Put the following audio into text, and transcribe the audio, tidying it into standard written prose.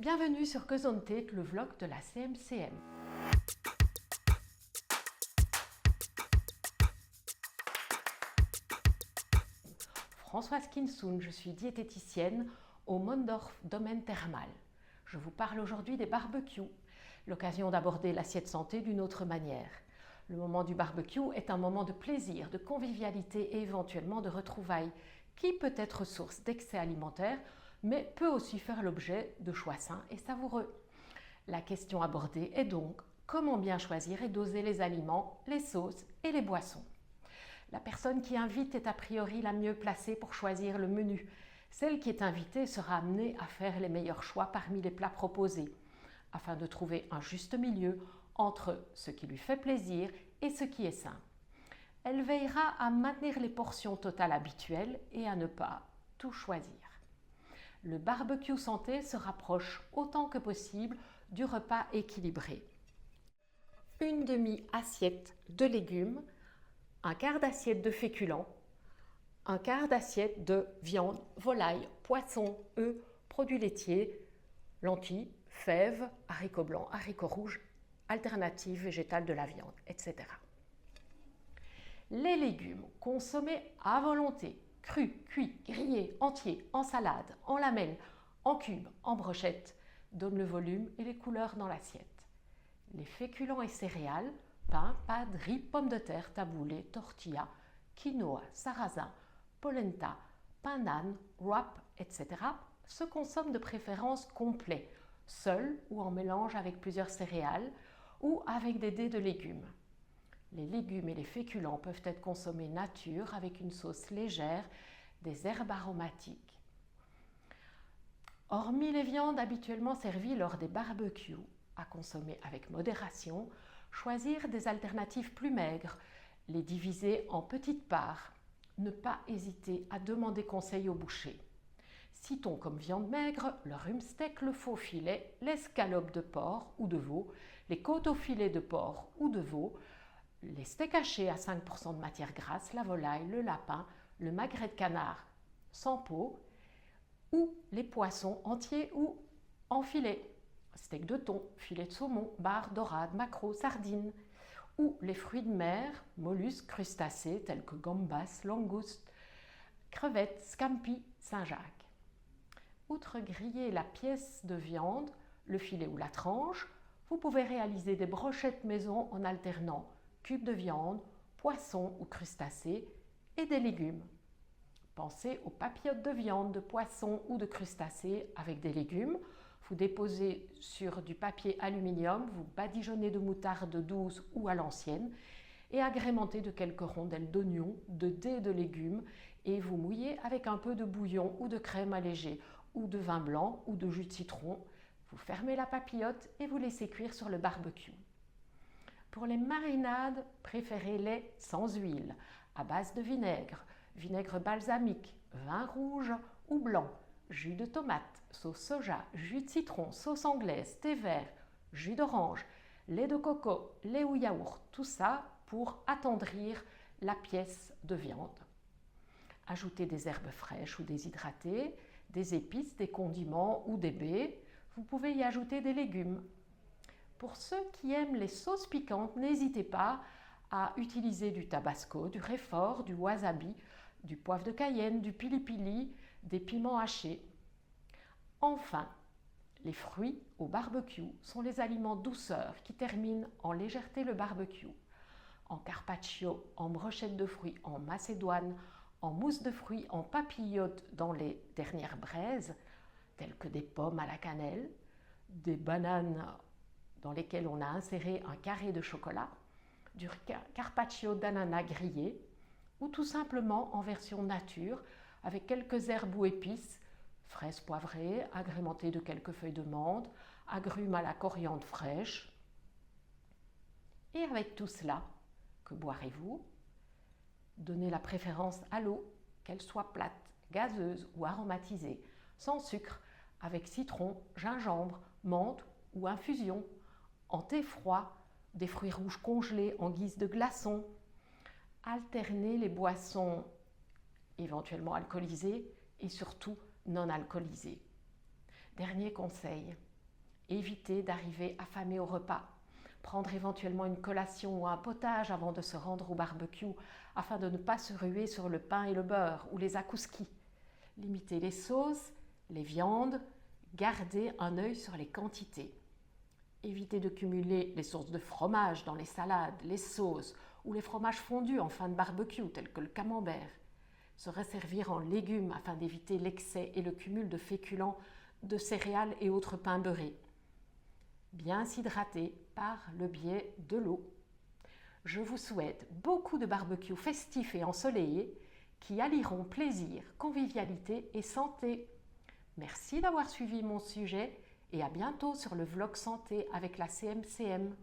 Bienvenue sur Gesundheit, le vlog de la CMCM. Françoise Kinsoun, je suis diététicienne au Mondorf Domaine Thermal. Je vous parle aujourd'hui des barbecues, l'occasion d'aborder l'assiette santé d'une autre manière. Le moment du barbecue est un moment de plaisir, de convivialité et éventuellement de retrouvailles qui peut être source d'excès alimentaire, mais peut aussi faire l'objet de choix sains et savoureux. La question abordée est donc comment bien choisir et doser les aliments, les sauces et les boissons. La personne qui invite est a priori la mieux placée pour choisir le menu. Celle qui est invitée sera amenée à faire les meilleurs choix parmi les plats proposés, afin de trouver un juste milieu entre ce qui lui fait plaisir et ce qui est sain. Elle veillera à maintenir les portions totales habituelles et à ne pas tout choisir. Le barbecue santé se rapproche autant que possible du repas équilibré. Une demi-assiette de légumes, un quart d'assiette de féculents, un quart d'assiette de viande, volaille, poisson, œufs, produits laitiers, lentilles, fèves, haricots blancs, haricots rouges, alternatives végétales de la viande, etc. Les légumes consommés à volonté, crus, cuits, grillés, entiers, en salade, en lamelles, en cubes, en brochettes, donnent le volume et les couleurs dans l'assiette. Les féculents et céréales, pain, pâtes, riz, pommes de terre, taboulé, tortilla, quinoa, sarrasin, polenta, pain d'âne, wrap, etc. se consomment de préférence complet, seuls ou en mélange avec plusieurs céréales ou avec des dés de légumes. Les légumes et les féculents peuvent être consommés nature avec une sauce légère, des herbes aromatiques. Hormis les viandes habituellement servies lors des barbecues, à consommer avec modération, choisir des alternatives plus maigres, les diviser en petites parts. Ne pas hésiter à demander conseil au boucher. Citons comme viande maigre le rhumsteak, le faux filet, l'escalope de porc ou de veau, les côtes au filet de porc ou de veau, les steaks hachés à 5% de matière grasse, la volaille, le lapin, le magret de canard sans peau ou les poissons entiers ou en filet, steak de thon, filet de saumon, bar, dorade, maquereau, sardines, ou les fruits de mer, mollusques, crustacés tels que gambas, langoustes, crevettes, scampi, Saint-Jacques. Outre griller la pièce de viande, le filet ou la tranche, vous pouvez réaliser des brochettes maison en alternant cubes de viande, poissons ou crustacés et des légumes. Pensez aux papillotes de viande, de poisson ou de crustacés avec des légumes. Vous déposez sur du papier aluminium, vous badigeonnez de moutarde douce ou à l'ancienne et agrémentez de quelques rondelles d'oignons, de dés de légumes et vous mouillez avec un peu de bouillon ou de crème allégée ou de vin blanc ou de jus de citron. Vous fermez la papillote et vous laissez cuire sur le barbecue. Pour les marinades, préférez-les sans huile, à base de vinaigre, vinaigre balsamique, vin rouge ou blanc, jus de tomate, sauce soja, jus de citron, sauce anglaise, thé vert, jus d'orange, lait de coco, lait ou yaourt, tout ça pour attendrir la pièce de viande. Ajoutez des herbes fraîches ou déshydratées, des épices, des condiments ou des baies. Vous pouvez y ajouter des légumes. Pour ceux qui aiment les sauces piquantes, n'hésitez pas à utiliser du tabasco, du réfort, du wasabi, du poivre de Cayenne, du pili-pili, des piments hachés. Enfin, les fruits au barbecue sont les aliments douceurs qui terminent en légèreté le barbecue. En carpaccio, en brochette de fruits, en macédoine, en mousse de fruits, en papillotes dans les dernières braises, telles que des pommes à la cannelle, des bananes dans lesquelles on a inséré un carré de chocolat, du carpaccio d'ananas grillé, ou tout simplement en version nature, avec quelques herbes ou épices, fraises poivrées, agrémentées de quelques feuilles de menthe, agrumes à la coriandre fraîche. Et avec tout cela, que boirez-vous? Donnez la préférence à l'eau, qu'elle soit plate, gazeuse ou aromatisée, sans sucre, avec citron, gingembre, menthe ou infusion, en thé froid, des fruits rouges congelés en guise de glaçons. Alternez les boissons éventuellement alcoolisées et surtout non alcoolisées. Dernier conseil, Évitez d'arriver affamé au repas. Prendre éventuellement une collation ou un potage avant de se rendre au barbecue afin de ne pas se ruer sur le pain et le beurre ou les akouskis. Limitez les sauces, les viandes, gardez un œil sur les quantités. Évitez de cumuler les sources de fromage dans les salades, les sauces ou les fromages fondus en fin de barbecue tels que le camembert. Se resservir en légumes afin d'éviter l'excès et le cumul de féculents, de céréales et autres pains beurrés. Bien s'hydrater par le biais de l'eau. Je vous souhaite beaucoup de barbecues festifs et ensoleillés qui allieront plaisir, convivialité et santé. Merci d'avoir suivi mon sujet et à bientôt sur le vlog santé avec la CMCM.